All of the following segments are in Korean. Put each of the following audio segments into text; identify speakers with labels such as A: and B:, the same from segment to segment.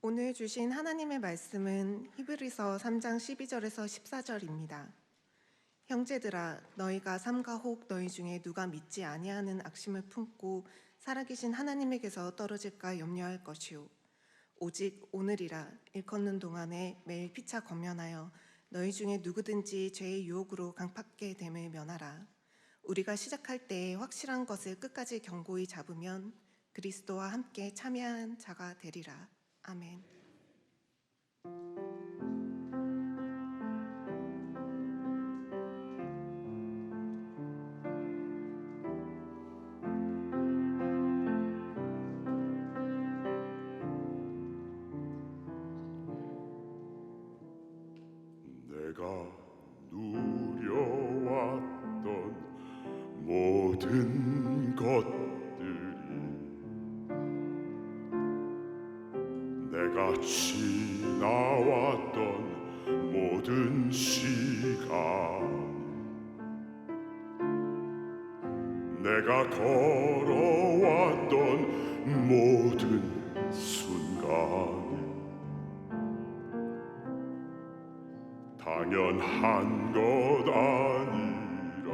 A: 오늘 주신 하나님의 말씀은 히브리서 3장 12절에서 14절입니다. 형제들아, 너희가 삼가 혹 너희 중에 누가 믿지 아니하는 악심을 품고 살아계신 하나님에게서 떨어질까 염려할 것이요, 오직 오늘이라 일컫는 동안에 매일 피차 권면하여 너희 중에 누구든지 죄의 유혹으로 강팍게 됨을 면하라. 우리가 시작할 때에 확실한 것을 끝까지 견고히 잡으면 그리스도와 함께 참여한 자가 되리라. 아멘.
B: 내가 누려왔던 모든 것들이, 내가 지나왔던 모든 시간, 내가 걸어왔던 모든 순간, 당연한 것 아니라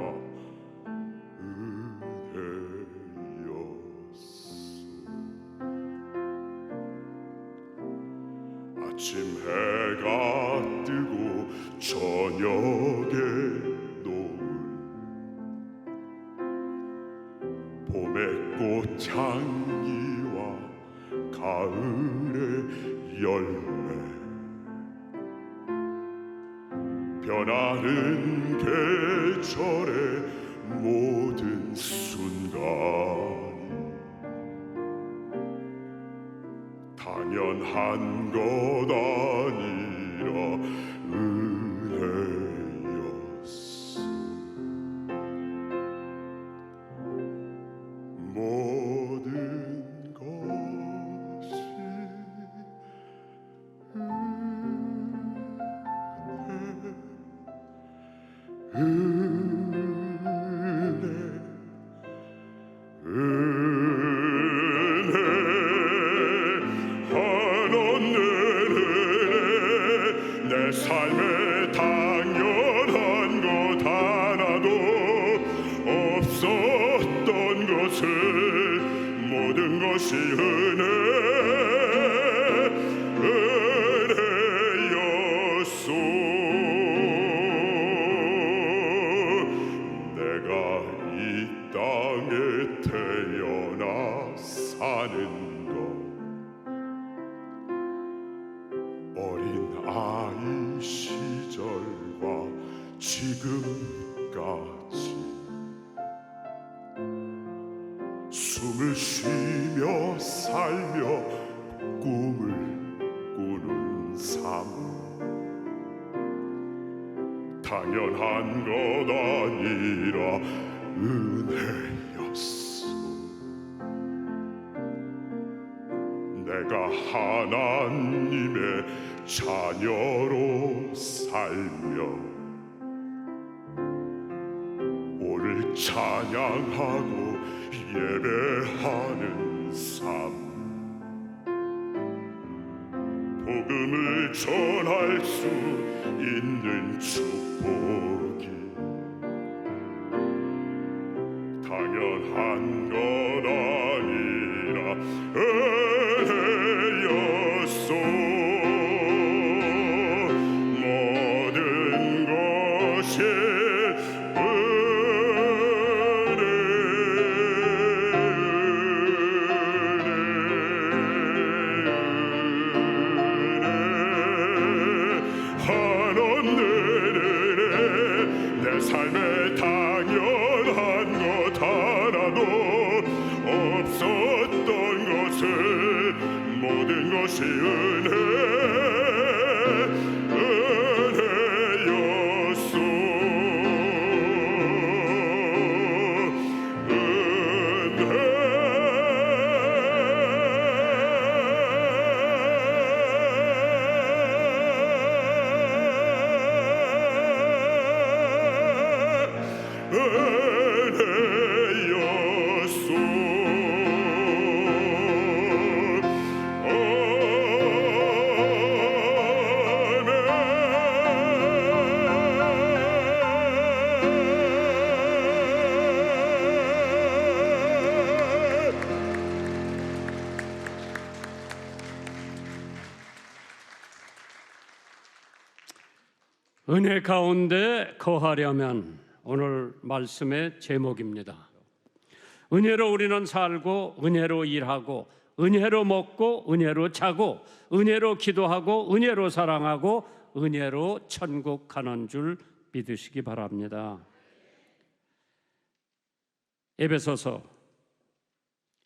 B: 은혜였어. 아침 해가 뜨고 저녁에 노을, 봄의 꽃향기와 가을의 열매, 변하는 계절의 모든 순간이 당연한 것 아니라 은혜였어. 모든 것이 은혜 하나님, 내 삶에 당연한 것 하나도 없었던 것을 모든 것이 은혜였소. 내가 이 땅에 태어나 사는 것, 어린 아이 시절과 지금까지 숨을 쉬며 살며 꿈을 꾸는 삶, 당연한 것 아니라 은혜였어. 내가 하나님의 자녀로 살며 오늘 찬양하고 예배하는 삶, 복음을 전할 수 있는 축복이 당연한 것 아니라 은혜였소. 모든 것이 내 삶에 당연한 것 하나도
C: 은혜 가운데 거하려면 오늘 말씀의 제목입니다. 은혜로 우리는 살고 은혜로 일하고 은혜로 먹고 은혜로 자고 은혜로 기도하고 은혜로 사랑하고 은혜로 천국 가는 줄 믿으시기 바랍니다. 에베소서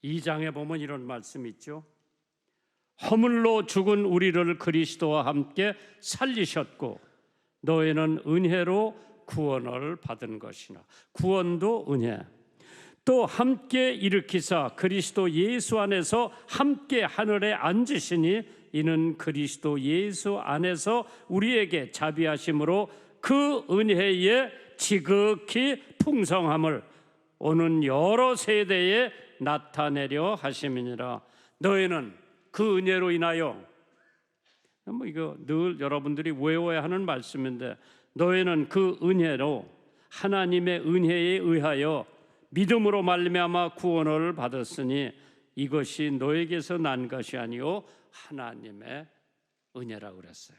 C: 2장에 보면 이런 말씀이 있죠. 허물로 죽은 우리를 그리스도와 함께 살리셨고 너희는 은혜로 구원을 받은 것이나 구원도 은혜 또 함께 일으키사 그리스도 예수 안에서 함께 하늘에 앉으시니 이는 그리스도 예수 안에서 우리에게 자비하심으로 그 은혜의 지극히 풍성함을 오는 여러 세대에 나타내려 하심이니라. 너희는 그 은혜로 인하여 이거 늘 여러분들이 외워야 하는 말씀인데 너희는 그 은혜로 하나님의 은혜에 의하여 믿음으로 말미암아 구원을 받았으니 이것이 너에게서 난 것이 아니요 하나님의 은혜라고 그랬어요.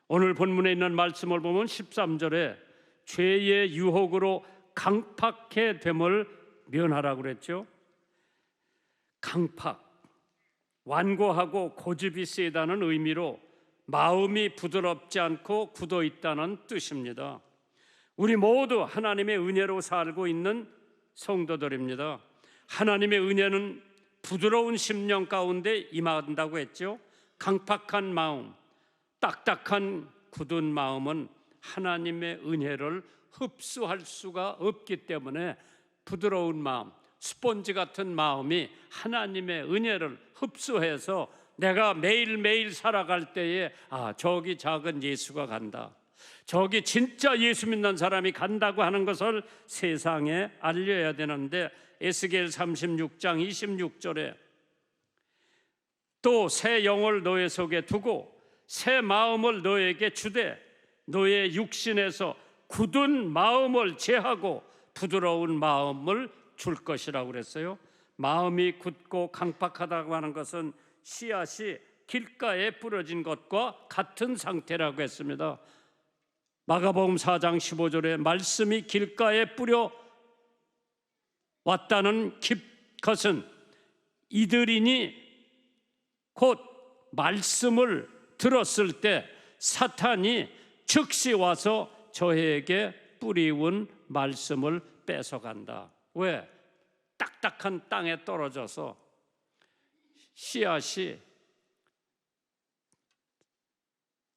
C: 오늘 본문에 있는 말씀을 보면 13절에 죄의 유혹으로 강팍해 됨을 면하라고 그랬죠. 강팍, 완고하고 고집이 세다는 의미로 마음이 부드럽지 않고 굳어 있다는 뜻입니다. 우리 모두 하나님의 은혜로 살고 있는 성도들입니다. 하나님의 은혜는 부드러운 심령 가운데 임한다고 했죠. 강팍한 마음, 딱딱한 굳은 마음은 하나님의 은혜를 흡수할 수가 없기 때문에 부드러운 마음, 스펀지 같은 마음이 하나님의 은혜를 흡수해서 내가 매일매일 살아갈 때에 저기 작은 예수가 간다, 저기 진짜 예수 믿는 사람이 간다고 하는 것을 세상에 알려야 되는데 에스겔 36장 26절에 또 새 영을 너의 속에 두고 새 마음을 너에게 주되 너의 육신에서 굳은 마음을 제하고 부드러운 마음을 줄 것이라고 그랬어요. 마음이 굳고 강팍하다고 하는 것은 씨앗이 길가에 뿌려진 것과 같은 상태라고 했습니다. 마가복음 4장 15절에 말씀이 길가에 뿌려 왔다는 것은 이들이니 곧 말씀을 들었을 때 사탄이 즉시 와서 저에게 뿌리운 말씀을 뺏어간다. 왜? 딱딱한 땅에 떨어져서 씨앗이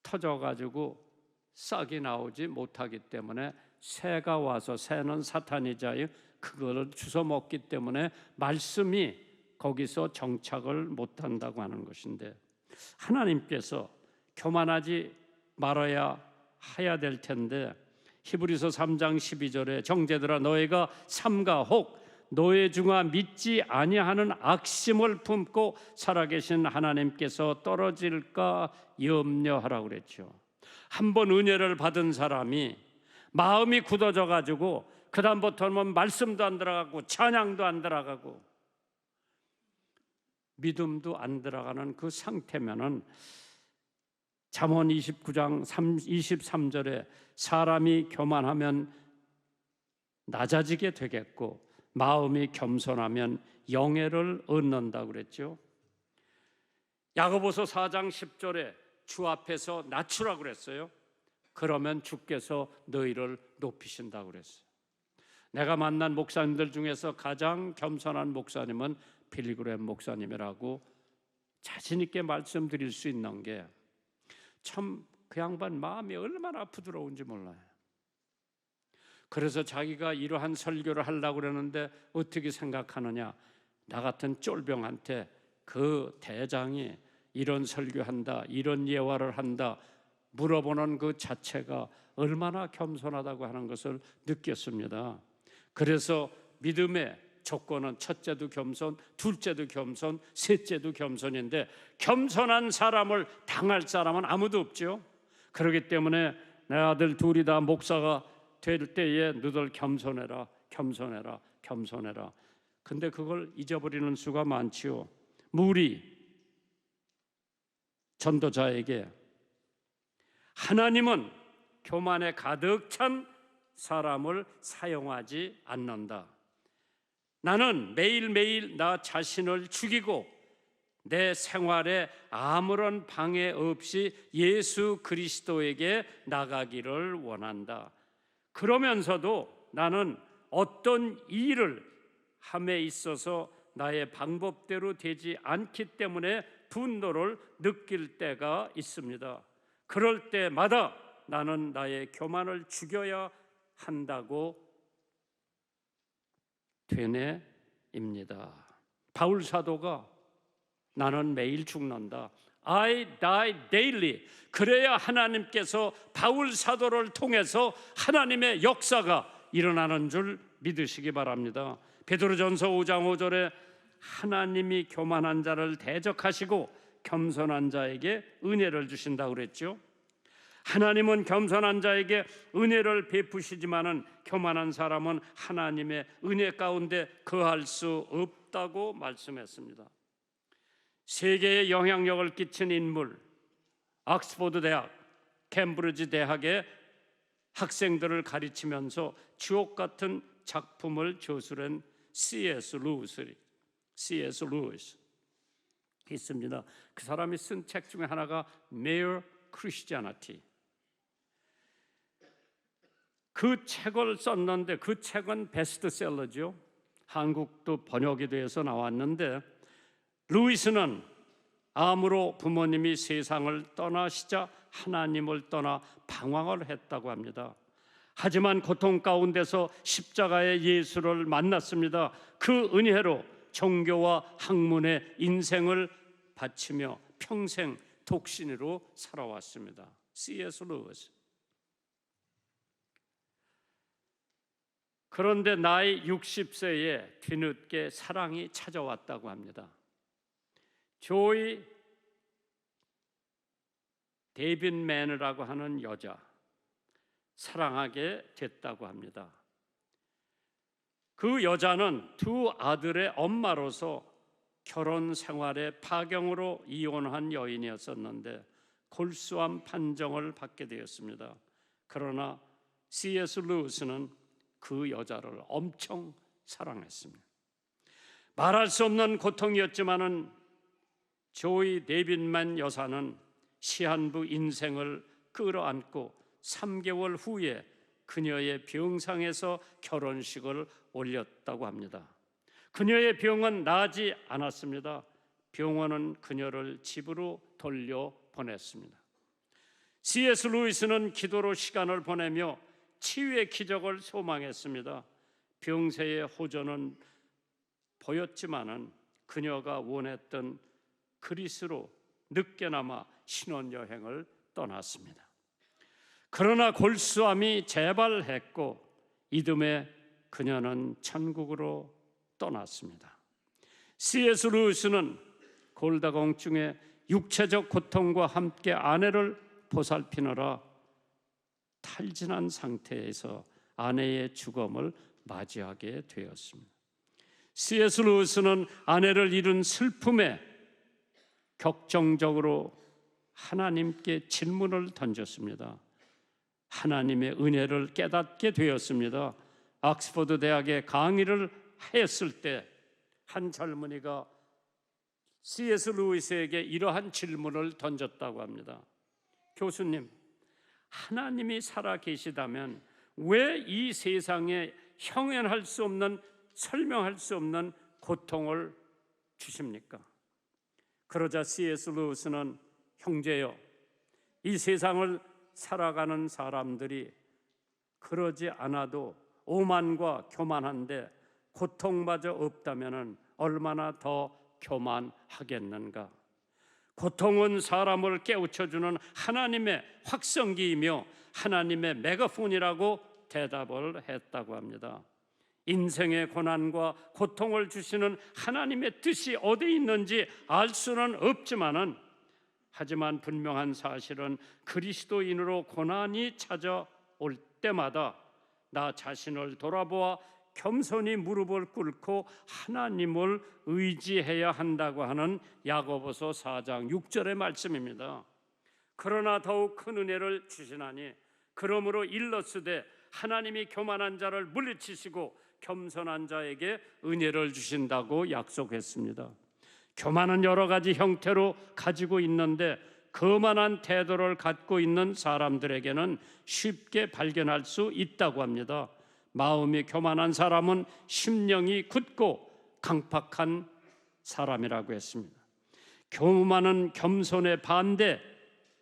C: 터져가지고 싹이 나오지 못하기 때문에 새가 와서, 새는 사탄이자요, 그거를 주워 먹기 때문에 말씀이 거기서 정착을 못한다고 하는 것인데, 하나님께서 교만하지 말아야 해야 될 텐데 히브리서 3장 12절에 정죄들아 너희가 삼가 혹 너희 중에 믿지 아니하는 악심을 품고 살아계신 하나님께서 떨어질까 염려하라고 그랬죠. 한번 은혜를 받은 사람이 마음이 굳어져 가지고 그 다음부터는 말씀도 안 들어가고 찬양도 안 들어가고 믿음도 안 들어가는 그 상태면은 잠언 29장 23절에 사람이 교만하면 낮아지게 되겠고 마음이 겸손하면 영예를 얻는다고 그랬죠. 야고보서 4장 10절에 주 앞에서 낮추라고 그랬어요. 그러면 주께서 너희를 높이신다고 그랬어요. 내가 만난 목사님들 중에서 가장 겸손한 목사님은 빌리그램 목사님이라고 자신 있게 말씀드릴 수 있는 게, 참 그 양반 마음이 얼마나 부드러운지 몰라요. 그래서 자기가 이러한 설교를 하려고 그러는데 어떻게 생각하느냐, 나 같은 쫄병한테 그 대장이 이런 설교한다, 이런 예화를 한다 물어보는 그 자체가 얼마나 겸손하다고 하는 것을 느꼈습니다. 그래서 믿음의 조건은 첫째도 겸손, 둘째도 겸손, 셋째도 겸손인데 겸손한 사람을 당할 사람은 아무도 없죠. 그렇기 때문에 내 아들 둘이 다 목사가 될 때에 너들 겸손해라, 겸손해라, 겸손해라. 근데 그걸 잊어버리는 수가 많지요. 무리 전도자에게 하나님은 교만에 가득 찬 사람을 사용하지 않는다. 나는 매일매일 나 자신을 죽이고 내 생활에 아무런 방해 없이 예수 그리스도에게 나가기를 원한다. 그러면서도 나는 어떤 일을 함에 있어서 나의 방법대로 되지 않기 때문에 분노를 느낄 때가 있습니다. 그럴 때마다 나는 나의 교만을 죽여야 한다고 되뇌입니다. 바울 사도가 나는 매일 죽는다. I die daily. 그래야 하나님께서 바울 사도를 통해서 하나님의 역사가 일어나는 줄 믿으시기 바랍니다. 베드로전서 5장 5절에 하나님이 교만한 자를 대적하시고 겸손한 자에게 은혜를 주신다고 그랬죠. 하나님은 겸손한 자에게 은혜를 베푸시지만은 교만한 사람은 하나님의 은혜 가운데 거할 수 없다고 말씀했습니다. 세계에 영향력을 끼친 인물, 옥스퍼드 대학, 캠브리지 대학의 학생들을 가르치면서 주옥 같은 작품을 저술한 C.S. 루이스 있습니다. 그 사람이 쓴 책 중에 하나가 Mere Christianity. 그 책을 썼는데 그 책은 베스트셀러죠. 한국도 번역이 돼서 나왔는데 루이스는 암으로 부모님이 세상을 떠나시자 하나님을 떠나 방황을 했다고 합니다. 하지만 고통 가운데서 십자가의 예수를 만났습니다. 그 은혜로 종교와 학문에 인생을 바치며 평생 독신으로 살아왔습니다. C.S. 루이스. 그런데 나이 60세에 뒤늦게 사랑이 찾아왔다고 합니다. 조이 데빈맨이라고 하는 여자 사랑하게 됐다고 합니다. 그 여자는 두 아들의 엄마로서 결혼 생활의 파경으로 이혼한 여인이었었는데 골수암 판정을 받게 되었습니다. 그러나 C.S. 루이스는 그 여자를 엄청 사랑했습니다. 말할 수 없는 고통이었지만은 조이 데빈만 여사는 시한부 인생을 끌어안고 3개월 후에 그녀의 병상에서 결혼식을 올렸다고 합니다. 그녀의 병은 나지 않았습니다. 병원은 그녀를 집으로 돌려보냈습니다. C.S. 루이스는 기도로 시간을 보내며 치유의 기적을 소망했습니다. 병세의 호전은 보였지만은 그녀가 원했던 그리스로 늦게나마 신혼여행을 떠났습니다. 그러나 골수암이 재발했고 이듬해 그녀는 천국으로 떠났습니다. C.S. 루이스는 골다공증의 육체적 고통과 함께 아내를 보살피느라 탈진한 상태에서 아내의 죽음을 맞이하게 되었습니다. C.S. 루이스는 아내를 잃은 슬픔에 격정적으로 하나님께 질문을 던졌습니다. 하나님의 은혜를 깨닫게 되었습니다. 옥스퍼드 대학에 강의를 했을 때 한 젊은이가 C.S. 루이스에게 이러한 질문을 던졌다고 합니다. 교수님, 하나님이 살아 계시다면 왜 이 세상에 형언할 수 없는, 설명할 수 없는 고통을 주십니까? 그러자 C.S. 루이스는 형제여, 이 세상을 살아가는 사람들이 그러지 않아도 오만과 교만한데 고통마저 없다면 얼마나 더 교만하겠는가? 고통은 사람을 깨우쳐주는 하나님의 확성기이며 하나님의 메가폰이라고 대답을 했다고 합니다. 인생의 고난과 고통을 주시는 하나님의 뜻이 어디 있는지 알 수는 없지만은 하지만 분명한 사실은 그리스도인으로 고난이 찾아올 때마다 나 자신을 돌아보아 겸손히 무릎을 꿇고 하나님을 의지해야 한다고 하는 야고보서 4장 6절의 말씀입니다. 그러나 더욱 큰 은혜를 주시나니 그러므로 일러스되 하나님이 교만한 자를 물리치시고 겸손한 자에게 은혜를 주신다고 약속했습니다. 교만은 여러 가지 형태로 가지고 있는데 거만한 태도를 갖고 있는 사람들에게는 쉽게 발견할 수 있다고 합니다. 마음이 교만한 사람은 심령이 굳고 강팍한 사람이라고 했습니다. 교만은 겸손의 반대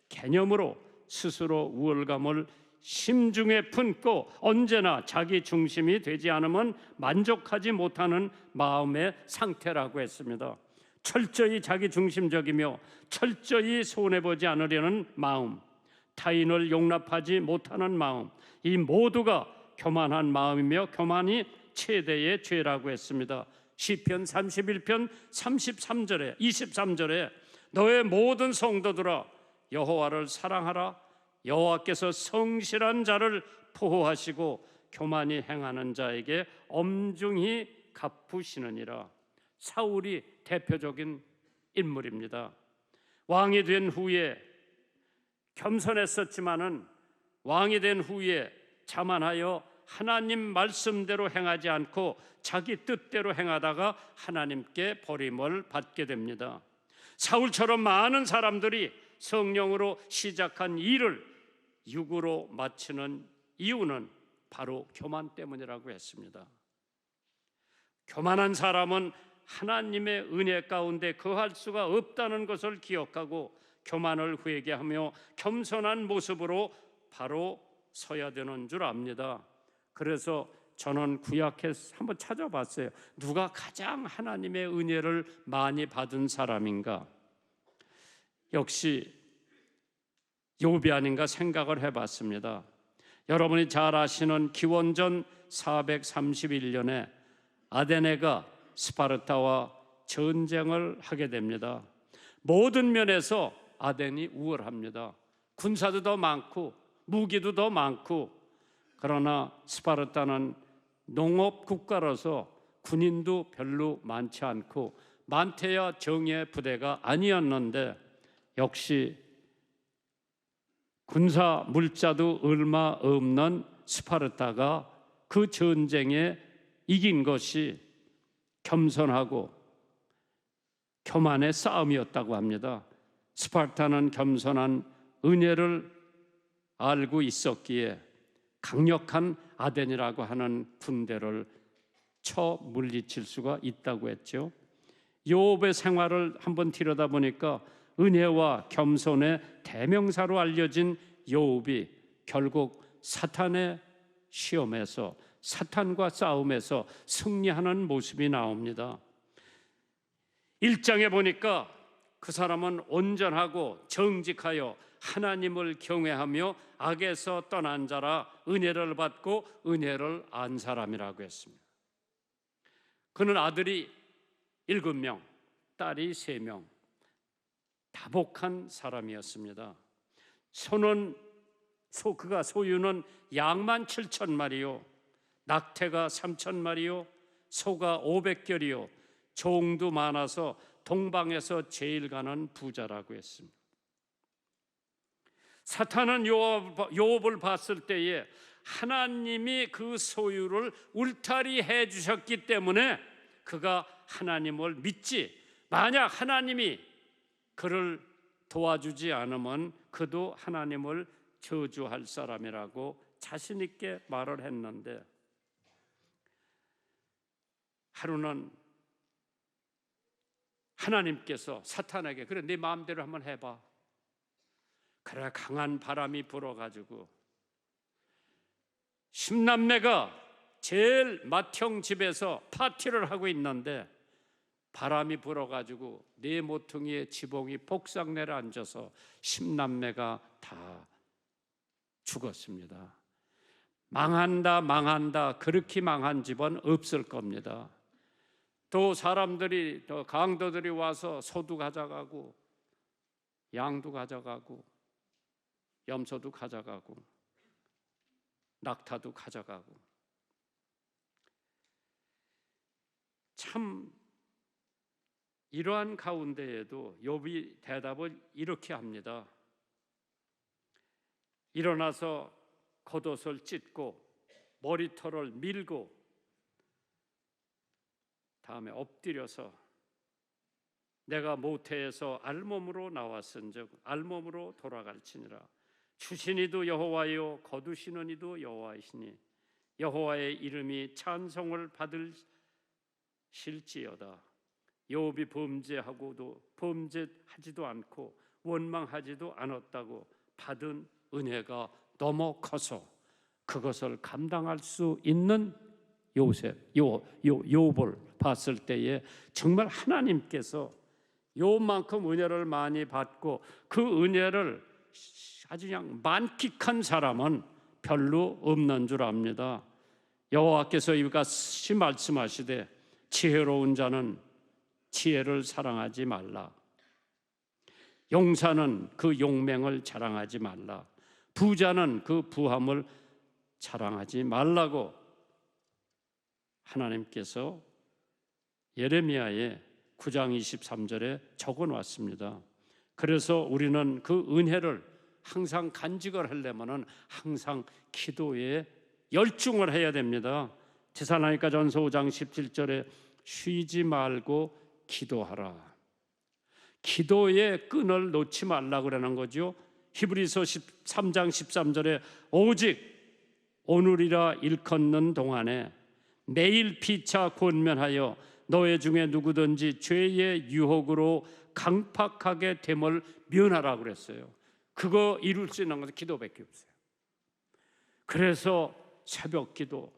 C: 개념으로 스스로 우월감을 심중에 품고 언제나 자기 중심이 되지 않으면 만족하지 못하는 마음의 상태라고 했습니다. 철저히 자기 중심적이며 철저히 손해보지 않으려는 마음, 타인을 용납하지 못하는 마음, 이 모두가 교만한 마음이며 교만이 최대의 죄라고 했습니다. 시편 31편 23절에 너의 모든 성도들아 여호와를 사랑하라. 여호와께서 성실한 자를 보호하시고 교만히 행하는 자에게 엄중히 갚으시느니라. 사울이 대표적인 인물입니다. 왕이 된 후에 겸손했었지만은 왕이 된 후에 자만하여 하나님 말씀대로 행하지 않고 자기 뜻대로 행하다가 하나님께 버림을 받게 됩니다. 사울처럼 많은 사람들이 성령으로 시작한 일을 육으로 마치는 이유는 바로 교만 때문이라고 했습니다. 교만한 사람은 하나님의 은혜 가운데 거할 수가 없다는 것을 기억하고 교만을 회개하며 겸손한 모습으로 바로 서야 되는 줄 압니다. 그래서 저는 구약에 한번 찾아봤어요. 누가 가장 하나님의 은혜를 많이 받은 사람인가? 역시 욥이 아닌가 생각을 해봤습니다. 여러분이 잘 아시는 기원전 431년에 아데네가 스파르타와 전쟁을 하게 됩니다. 모든 면에서 아덴이 우월합니다. 군사도 더 많고 무기도 더 많고, 그러나 스파르타는 농업 국가로서 군인도 별로 많지 않고 많대야 정예 부대가 아니었는데 역시 군사 물자도 얼마 없는 스파르타가 그 전쟁에 이긴 것이 겸손하고 교만의 싸움이었다고 합니다. 스파르타는 겸손한 은혜를 알고 있었기에 강력한 아덴이라고 하는 군대를 쳐 물리칠 수가 있다고 했죠. 욥의 생활을 한번 들여다보니까 은혜와 겸손의 대명사로 알려진 욥이 결국 사탄의 시험에서, 사탄과 싸움에서 승리하는 모습이 나옵니다. 1장에 보니까 그 사람은 온전하고 정직하여 하나님을 경외하며 악에서 떠난 자라 은혜를 받고 은혜를 안 사람이라고 했습니다. 그는 아들이 7명, 딸이 3명, 다복한 사람이었습니다. 그가 소유는 양만 7천 마리요, 낙태가 3천 마리요, 소가 500결이요, 종도 많아서 동방에서 제일 가는 부자라고 했습니다. 사탄은 욥을 봤을 때에 하나님이 그 소유를 울타리 해 주셨기 때문에 그가 하나님을 믿지, 만약 하나님이 그를 도와주지 않으면 그도 하나님을 저주할 사람이라고 자신 있게 말을 했는데, 하루는 하나님께서 사탄에게 그래 네 마음대로 한번 해봐. 그래 강한 바람이 불어가지고 10남매가 제일 맏형 집에서 파티를 하고 있는데 바람이 불어가지고 네 모퉁이의 지붕이 폭삭 내려앉아서 10남매가 다 죽었습니다. 망한다 그렇게 망한 집은 없을 겁니다. 또 사람들이, 또 강도들이 와서 소도 가져가고 양도 가져가고 염소도 가져가고 낙타도 가져가고, 참 이러한 가운데에도 욥이 대답을 이렇게 합니다. 일어나서 겉옷을 찢고 머리털을 밀고 다음에 엎드려서 내가 모태에서 알몸으로 나왔은즉 알몸으로 돌아갈지니라. 주시니도 여호와요 거두시는 이도 여호와이시니 여호와의 이름이 찬송을 받으실지어다. 욥이 범죄하지도 않고 원망하지도 않았다고 받은 은혜가 너무 커서 그것을 감당할 수 있는 욥을 봤을 때에 정말 하나님께서 욥만큼 은혜를 많이 받고 그 은혜를 아주 그냥 만끽한 사람은 별로 없는 줄 압니다. 여호와께서 이같이 말씀하시되 지혜로운 자는 지혜를 사랑하지 말라. 용사는 그 용맹을 자랑하지 말라. 부자는 그 부함을 자랑하지 말라고 하나님께서 예레미야의 9장 23절에 적어놨습니다. 그래서 우리는 그 은혜를 항상 간직을 하려면 항상 기도에 열중을 해야 됩니다. 데살로니가전서 5장 17절에 쉬지 말고 기도하라. 기도의 끈을 놓지 말라 그러는 거죠. 히브리서 13장 13절에 오직 오늘이라 일컫는 동안에 매일 피차 권면하여 너희 중에 누구든지 죄의 유혹으로 강팍하게 됨을 면하라 그랬어요. 그거 이룰 수 있는 것은 기도밖에 없어요. 그래서 새벽 기도,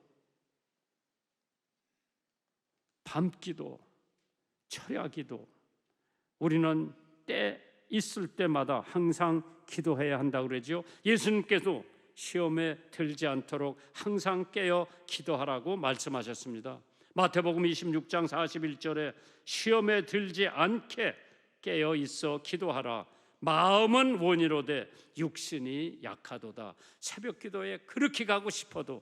C: 밤 기도, 철야 기도, 우리는 때 있을 때마다 항상 기도해야 한다고 그러죠. 예수님께서 시험에 들지 않도록 항상 깨어 기도하라고 말씀하셨습니다. 마태복음 26장 41절에 시험에 들지 않게 깨어 있어 기도하라. 마음은 원이로되 육신이 약하도다. 새벽 기도에 그렇게 가고 싶어도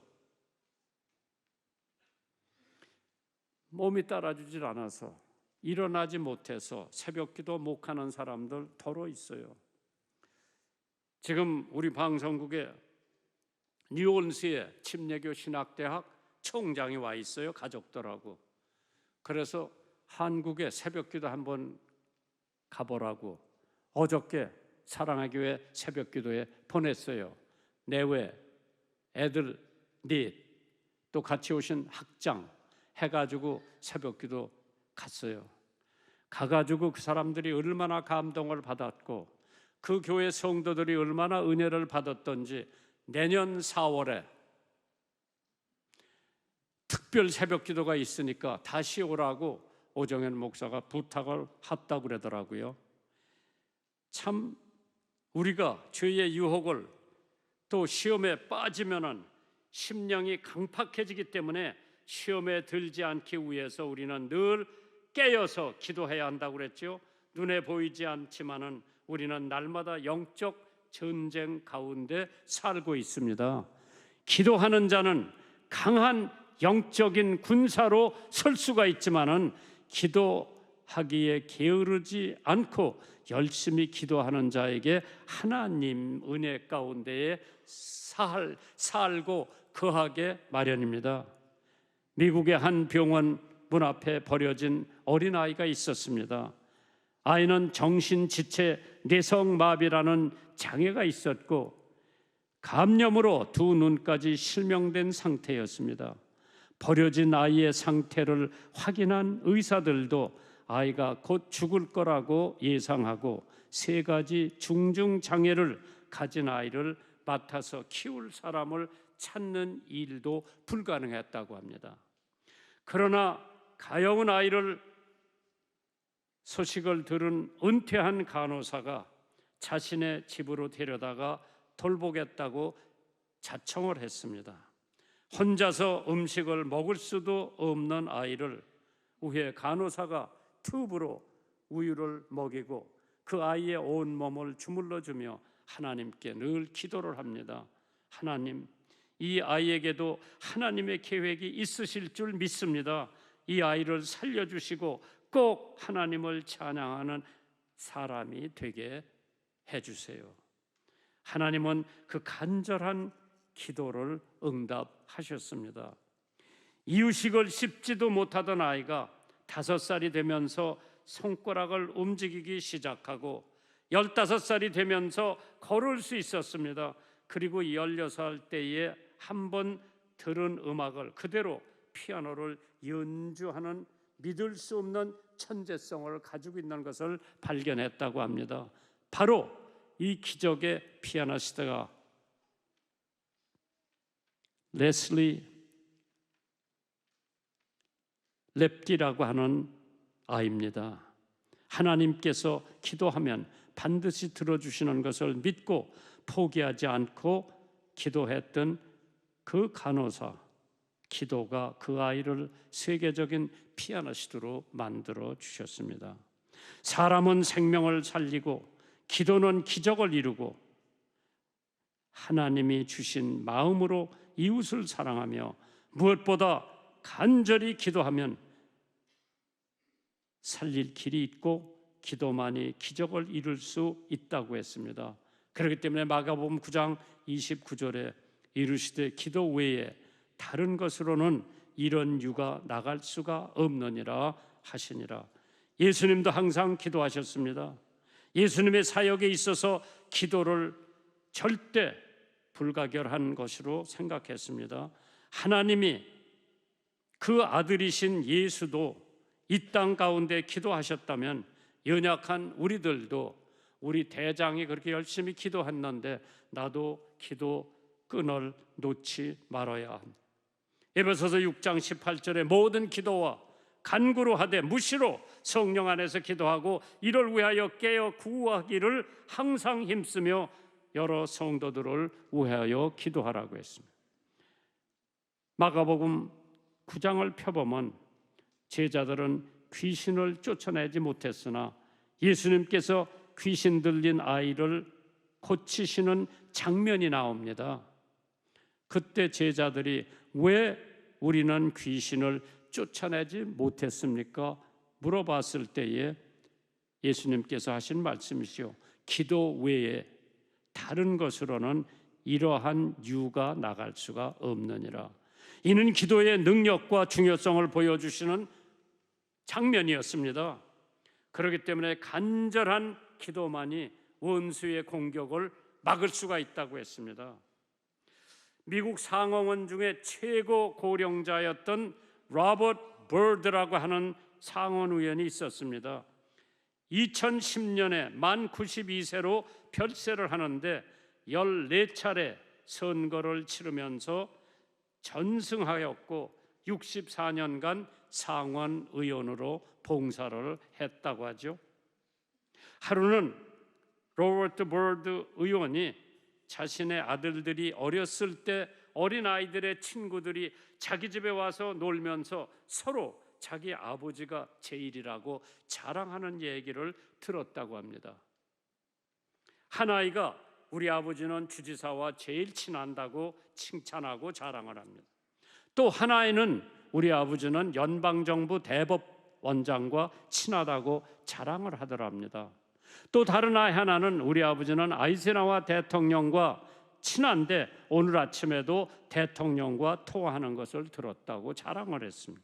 C: 몸이 따라주질 않아서 일어나지 못해서 새벽 기도 못 하는 사람들 더러 있어요. 지금 우리 방송국에 뉴올리언스의 침례교 신학대학 총장이 와 있어요. 가족들하고. 그래서 한국에 새벽 기도 한번 가보라고 어저께 사랑의 교회 새벽 기도에 보냈어요. 내외 애들 넷 또 같이 오신 학장 해가지고 새벽 기도 갔어요. 가가지고 그 사람들이 얼마나 감동을 받았고 그 교회 성도들이 얼마나 은혜를 받았던지 내년 4월에 특별 새벽 기도가 있으니까 다시 오라고 오정현 목사가 부탁을 했다고 그러더라고요. 참 우리가 죄의 유혹을 또 시험에 빠지면은 심령이 강팍해지기 때문에 시험에 들지 않기 위해서 우리는 늘 깨어서 기도해야 한다고 그랬죠. 눈에 보이지 않지만은 우리는 날마다 영적 전쟁 가운데 살고 있습니다. 기도하는 자는 강한 영적인 군사로 설 수가 있지만은 기도하기에 게으르지 않고 열심히 기도하는 자에게 하나님 은혜 가운데에 살고 거하게 마련입니다. 미국의 한 병원 문 앞에 버려진 어린아이가 있었습니다. 아이는 정신지체 뇌성마비라는 장애가 있었고 감염으로 두 눈까지 실명된 상태였습니다. 버려진 아이의 상태를 확인한 의사들도 아이가 곧 죽을 거라고 예상하고 3가지 중증장애를 가진 아이를 맡아서 키울 사람을 찾는 일도 불가능했다고 합니다. 그러나 가여운 아이를 소식을 들은 은퇴한 간호사가 자신의 집으로 데려다가 돌보겠다고 자청을 했습니다. 혼자서 음식을 먹을 수도 없는 아이를 후에 간호사가 튜브로 우유를 먹이고 그 아이의 온몸을 주물러주며 하나님께 늘 기도를 합니다. 하나님, 이 아이에게도 하나님의 계획이 있으실 줄 믿습니다. 이 아이를 살려주시고 꼭 하나님을 찬양하는 사람이 되게 해주세요. 하나님은 그 간절한 기도를 응답하셨습니다. 이유식을 씹지도 못하던 아이가 5살이 되면서 손가락을 움직이기 시작하고 15살이 되면서 걸을 수 있었습니다. 그리고 16살 때에 한 번 들은 음악을 그대로 피아노를 연주하는 믿을 수 없는 천재성을 가지고 있는 것을 발견했다고 합니다. 바로 이 기적의 피아니스트가 레슬리 랩디라고 하는 아이입니다. 하나님께서 기도하면 반드시 들어주시는 것을 믿고 포기하지 않고 기도했던 그 간호사, 기도가 그 아이를 세계적인 피아니스트로 만들어 주셨습니다. 사람은 생명을 살리고 기도는 기적을 이루고 하나님이 주신 마음으로 이웃을 사랑하며 무엇보다 간절히 기도하면 살릴 길이 있고 기도만이 기적을 이룰 수 있다고 했습니다. 그렇기 때문에 마가복음 9장 29절에 이르시되 기도 외에 다른 것으로는 이런 유가 나갈 수가 없느니라 하시니라. 예수님도 항상 기도하셨습니다. 예수님의 사역에 있어서 기도를 절대 불가결한 것으로 생각했습니다. 하나님이 그 아들이신 예수도 이 땅 가운데 기도하셨다면 연약한 우리들도 우리 대장이 그렇게 열심히 기도했는데 나도 기도 끈을 놓지 말아야 합니다. 에베소서 6장 18절에 모든 기도와 간구로 하되 무시로 성령 안에서 기도하고 이를 위하여 깨어 구하기를 항상 힘쓰며 여러 성도들을 위하여 기도하라고 했습니다. 마가복음 9장을 펴보면 제자들은 귀신을 쫓아내지 못했으나 예수님께서 귀신 들린 아이를 고치시는 장면이 나옵니다. 그때 제자들이 왜 우리는 귀신을 쫓아내지 못했습니까? 물어봤을 때에 예수님께서 하신 말씀이시요, 기도 외에 다른 것으로는 이러한 유가 나갈 수가 없느니라. 이는 기도의 능력과 중요성을 보여주시는 장면이었습니다. 그렇기 때문에 간절한 기도만이 원수의 공격을 막을 수가 있다고 했습니다. 미국 상원원 중에 최고 고령자였던 로버트 버드라고 하는 상원의원이 있었습니다. 2010년에 만 92세로 별세를 하는데 14차례 선거를 치르면서 전승하였고 64년간 상원의원으로 봉사를 했다고 하죠. 하루는 로버트 버드 의원이 자신의 아들들이 어렸을 때 어린아이들의 친구들이 자기 집에 와서 놀면서 서로 자기 아버지가 제일이라고 자랑하는 얘기를 들었다고 합니다. 한 아이가 우리 아버지는 주지사와 제일 친한다고 칭찬하고 자랑을 합니다. 또 한 아이는 우리 아버지는 연방정부 대법원장과 친하다고 자랑을 하더랍니다. 또 다른 아이 하나는 우리 아버지는 아이젠하워 대통령과 친한데 오늘 아침에도 대통령과 통화하는 것을 들었다고 자랑을 했습니다.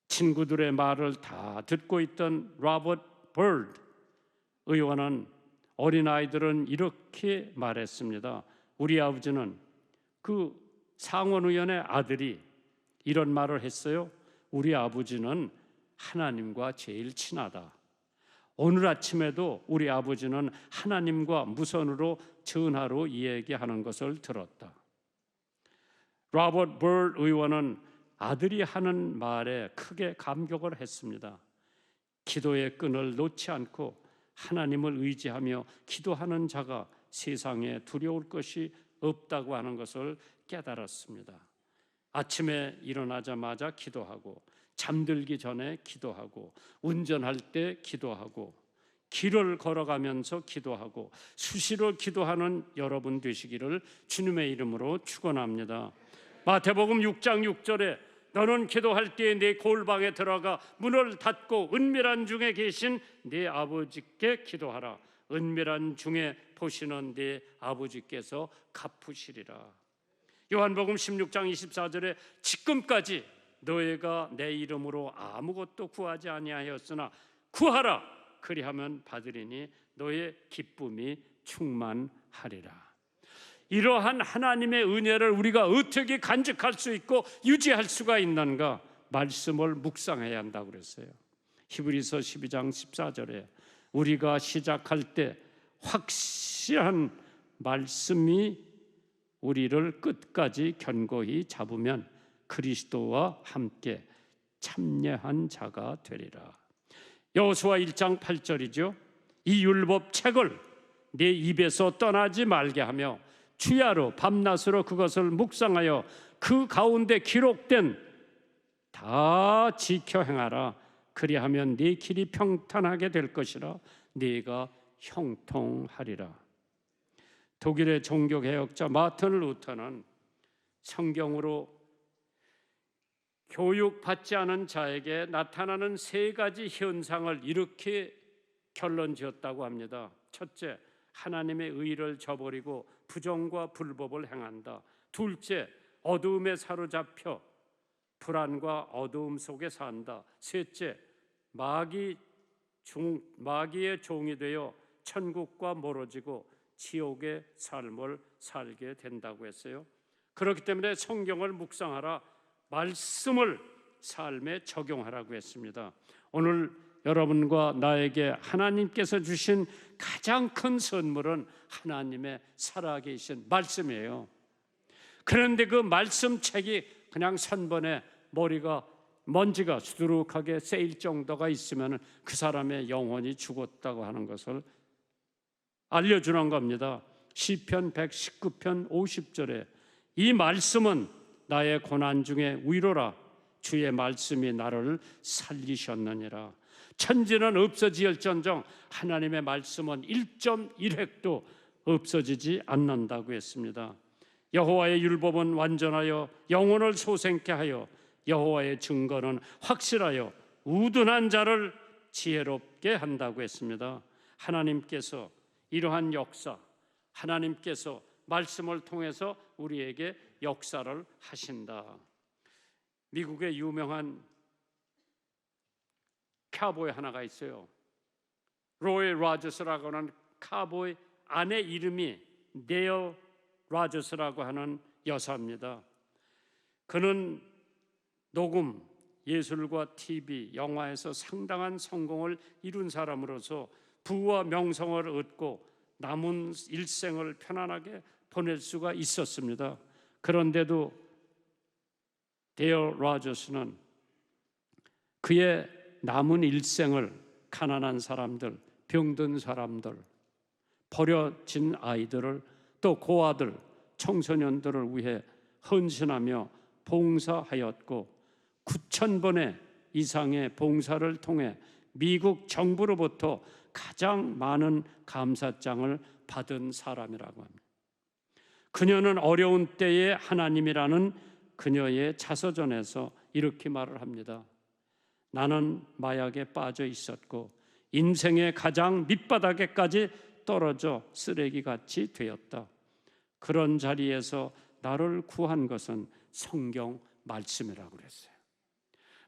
C: 친구들의 말을 다 듣고 있던 로버트 버드 의원은 어린아이들은 이렇게 말했습니다. 우리 아버지는 그 상원의원의 아들이 이런 말을 했어요. 우리 아버지는 하나님과 제일 친하다. 오늘 아침에도 우리 아버지는 하나님과 무선으로 전화로 이야기하는 것을 들었다. 로버트 버드 의원은 아들이 하는 말에 크게 감격을 했습니다. 기도의 끈을 놓지 않고 하나님을 의지하며 기도하는 자가 세상에 두려울 것이 없다고 하는 것을 깨달았습니다. 아침에 일어나자마자 기도하고 잠들기 전에 기도하고 운전할 때 기도하고 길을 걸어가면서 기도하고 수시로 기도하는 여러분 되시기를 주님의 이름으로 축원합니다. 마태복음 6장 6절에 너는 기도할 때에 내 골방에 들어가 문을 닫고 은밀한 중에 계신 네 아버지께 기도하라. 은밀한 중에 보시는 네 아버지께서 갚으시리라. 요한복음 16장 24절에 지금까지 너희가 내 이름으로 아무것도 구하지 아니하였으나 구하라 그리하면 받으리니 너의 기쁨이 충만하리라. 이러한 하나님의 은혜를 우리가 어떻게 간직할 수 있고 유지할 수가 있는가? 말씀을 묵상해야 한다고 그랬어요. 히브리서 12장 14절에 우리가 시작할 때 확실한 말씀이 우리를 끝까지 견고히 잡으면 그리스도와 함께 참여한 자가 되리라. 여호수아 1장 8절이죠. 이 율법 책을 네 입에서 떠나지 말게 하며 주야로 밤낮으로 그것을 묵상하여 그 가운데 기록된 다 지켜 행하라. 그리하면 네 길이 평탄하게 될 것이라. 네가 형통하리라. 독일의 종교개혁자 마틴 루터는 성경으로 교육받지 않은 자에게 나타나는 세 가지 현상을 이렇게 결론지었다고 합니다. 첫째, 하나님의 의를 저버리고 부정과 불법을 행한다. 둘째, 어두움에 사로잡혀 불안과 어두움 속에 산다. 셋째, 마귀의 종이 되어 천국과 멀어지고 지옥의 삶을 살게 된다고 했어요. 그렇기 때문에 성경을 묵상하라, 말씀을 삶에 적용하라고 했습니다. 오늘 여러분과 나에게 하나님께서 주신 가장 큰 선물은 하나님의 살아계신 말씀이에요. 그런데 그 말씀책이 그냥 선번에 먼지가 수두룩하게 쌓일 정도가 있으면 그 사람의 영혼이 죽었다고 하는 것을 알려주는 겁니다. 시편 119편 50절에 이 말씀은 나의 고난 중에 위로라. 주의 말씀이 나를 살리셨느니라. 천지는 없어질지언정 하나님의 말씀은 1.1획도 없어지지 않는다고 했습니다. 여호와의 율법은 완전하여 영혼을 소생케 하여 여호와의 증거는 확실하여 우둔한 자를 지혜롭게 한다고 했습니다. 하나님께서 이러한 역사, 하나님께서 말씀을 통해서 우리에게 역사를 하신다. 미국의 유명한 카보이 하나가 있어요. 로이 로저스라고 하는 카보이 아내 이름이 네일 로저스라고 하는 여사입니다. 그는 녹음, 예술과 TV, 영화에서 상당한 성공을 이룬 사람으로서 부와 명성을 얻고 남은 일생을 편안하게 보낼 수가 있었습니다. 그런데도 데일 로저스는 그의 남은 일생을 가난한 사람들, 병든 사람들, 버려진 아이들을 또 고아들, 청소년들을 위해 헌신하며 봉사하였고 9,000번의 이상의 봉사를 통해 미국 정부로부터 가장 많은 감사장을 받은 사람이라고 합니다. 그녀는 어려운 때에 하나님이라는 그녀의 자서전에서 이렇게 말을 합니다. 나는 마약에 빠져 있었고 인생의 가장 밑바닥에까지 떨어져 쓰레기같이 되었다. 그런 자리에서 나를 구한 것은 성경 말씀이라고 그랬어요.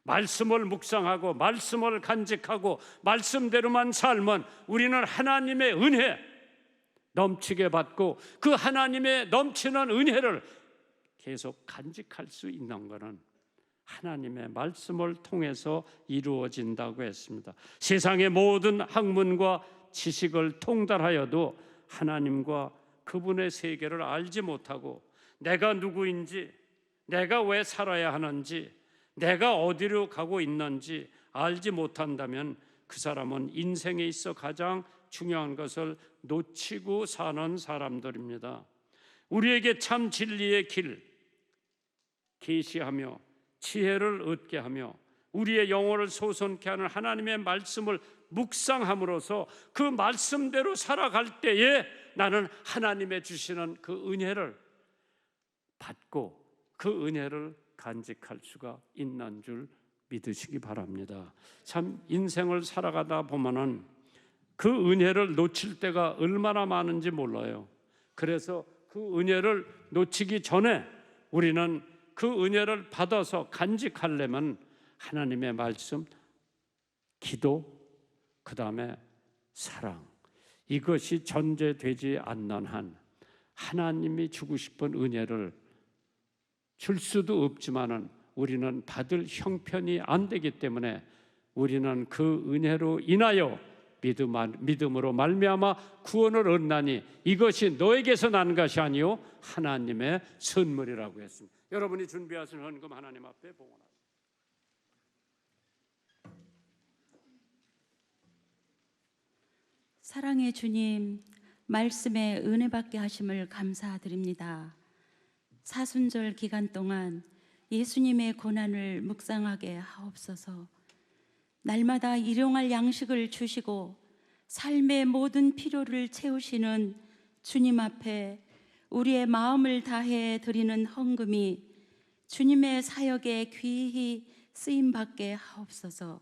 C: 말씀을 묵상하고 말씀을 간직하고 말씀대로만 살면 우리는 하나님의 은혜 넘치게 받고 그 하나님의 넘치는 은혜를 계속 간직할 수 있는 것은 하나님의 말씀을 통해서 이루어진다고 했습니다. 세상의 모든 학문과 지식을 통달하여도 하나님과 그분의 세계를 알지 못하고 내가 누구인지, 내가 왜 살아야 하는지, 내가 어디로 가고 있는지 알지 못한다면 그 사람은 인생에 있어 가장 중요한 것을 놓치고 사는 사람들입니다. 우리에게 참 진리의 길 계시하며 지혜를 얻게 하며 우리의 영혼을 소선케 하는 하나님의 말씀을 묵상함으로써 그 말씀대로 살아갈 때에 나는 하나님의 주시는 그 은혜를 받고 그 은혜를 간직할 수가 있는 줄 믿으시기 바랍니다. 참 인생을 살아가다 보면은 그 은혜를 놓칠 때가 얼마나 많은지 몰라요. 그래서 그 은혜를 놓치기 전에 우리는 그 은혜를 받아서 간직하려면 하나님의 말씀, 기도, 그 다음에 사랑, 이것이 전제되지 않는 한 하나님이 주고 싶은 은혜를 줄 수도 없지만은 우리는 받을 형편이 안 되기 때문에 우리는 그 은혜로 인하여 믿음으로 말미암아 구원을 얻나니 이것이 너에게서 난 것이 아니요 하나님의 선물이라고 했습니다. 여러분이 준비하신 헌금 하나님 앞에 봉헌합니다.
D: 사랑의 주님, 말씀에 은혜 받게 하심을 감사드립니다. 사순절 기간 동안 예수님의 고난을 묵상하게 하옵소서. 날마다 일용할 양식을 주시고 삶의 모든 필요를 채우시는 주님 앞에 우리의 마음을 다해 드리는 헌금이 주님의 사역에 귀히 쓰임받게 하옵소서.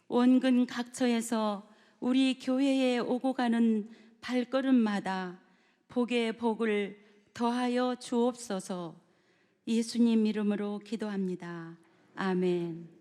D: 원근 각처에서 우리 교회에 오고 가는 발걸음마다 복의 복을 더하여 주옵소서. 예수님 이름으로 기도합니다. 아멘.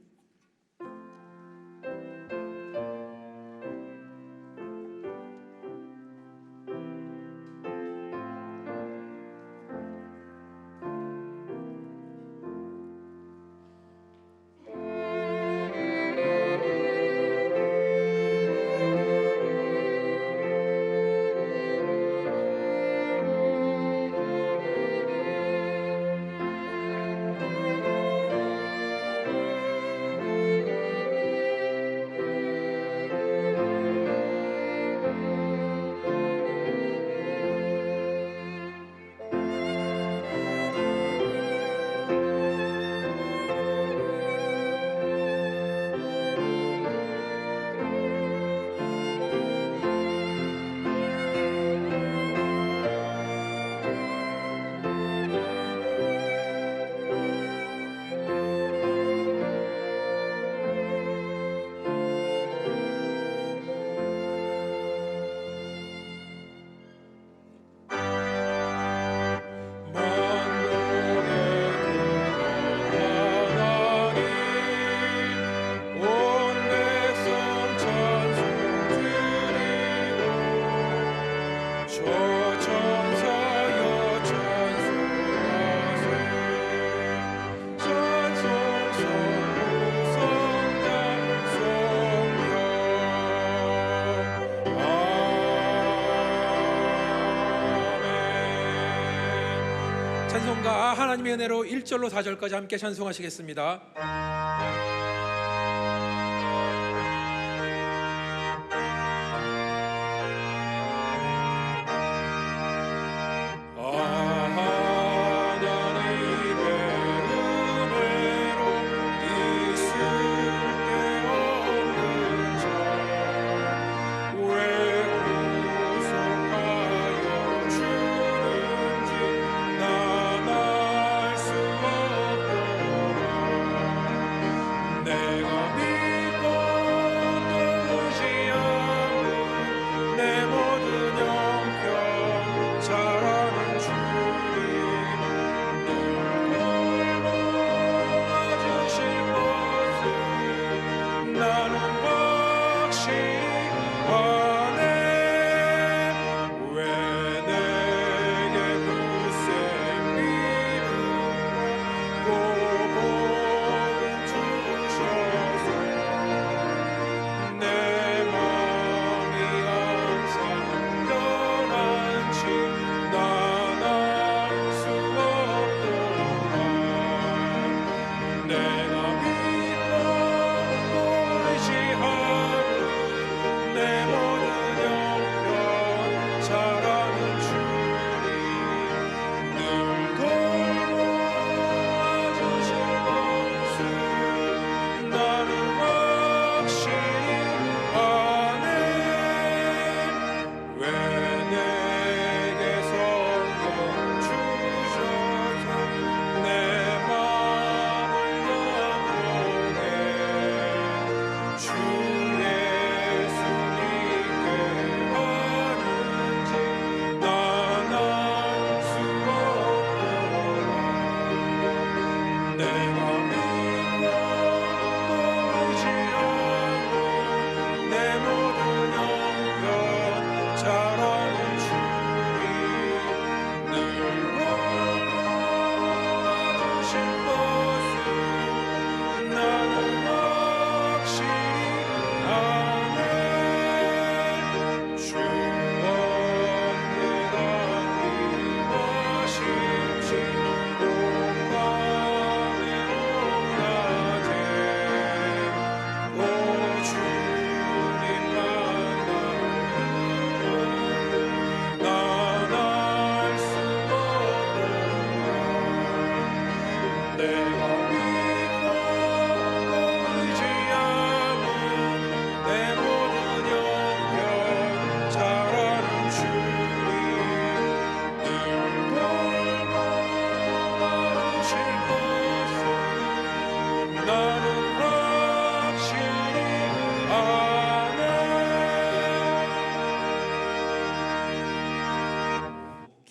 E: 찬송가 하나님의 은혜로 1절로 4절까지 함께 찬송하시겠습니다.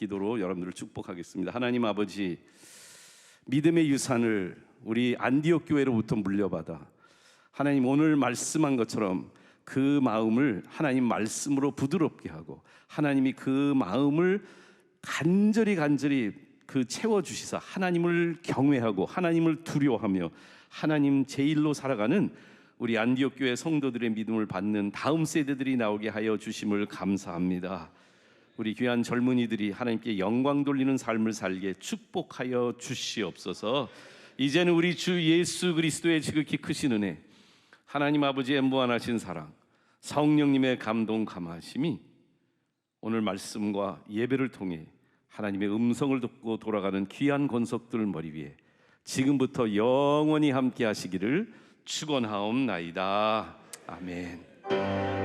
F: 기도로 여러분들을 축복하겠습니다. 하나님 아버지, 믿음의 유산을 우리 안디옥 교회로부터 물려받아 하나님 오늘 말씀한 것처럼 그 마음을 하나님 말씀으로 부드럽게 하고 하나님이 그 마음을 간절히 그 채워주시사 하나님을 경외하고 하나님을 두려워하며 하나님 제일로 살아가는 우리 안디옥 교회 성도들의 믿음을 받는 다음 세대들이 나오게 하여 주심을 감사합니다. 우리 귀한 젊은이들이 하나님께 영광 돌리는 삶을 살게 축복하여 주시옵소서. 이제는 우리 주 예수 그리스도의 지극히 크신 은혜, 하나님 아버지의 무한하신 사랑, 성령님의 감동 감하심이 오늘 말씀과 예배를 통해 하나님의 음성을 듣고 돌아가는 귀한 권속들 머리 위에 지금부터 영원히 함께 하시기를 축원하옵나이다. 아멘.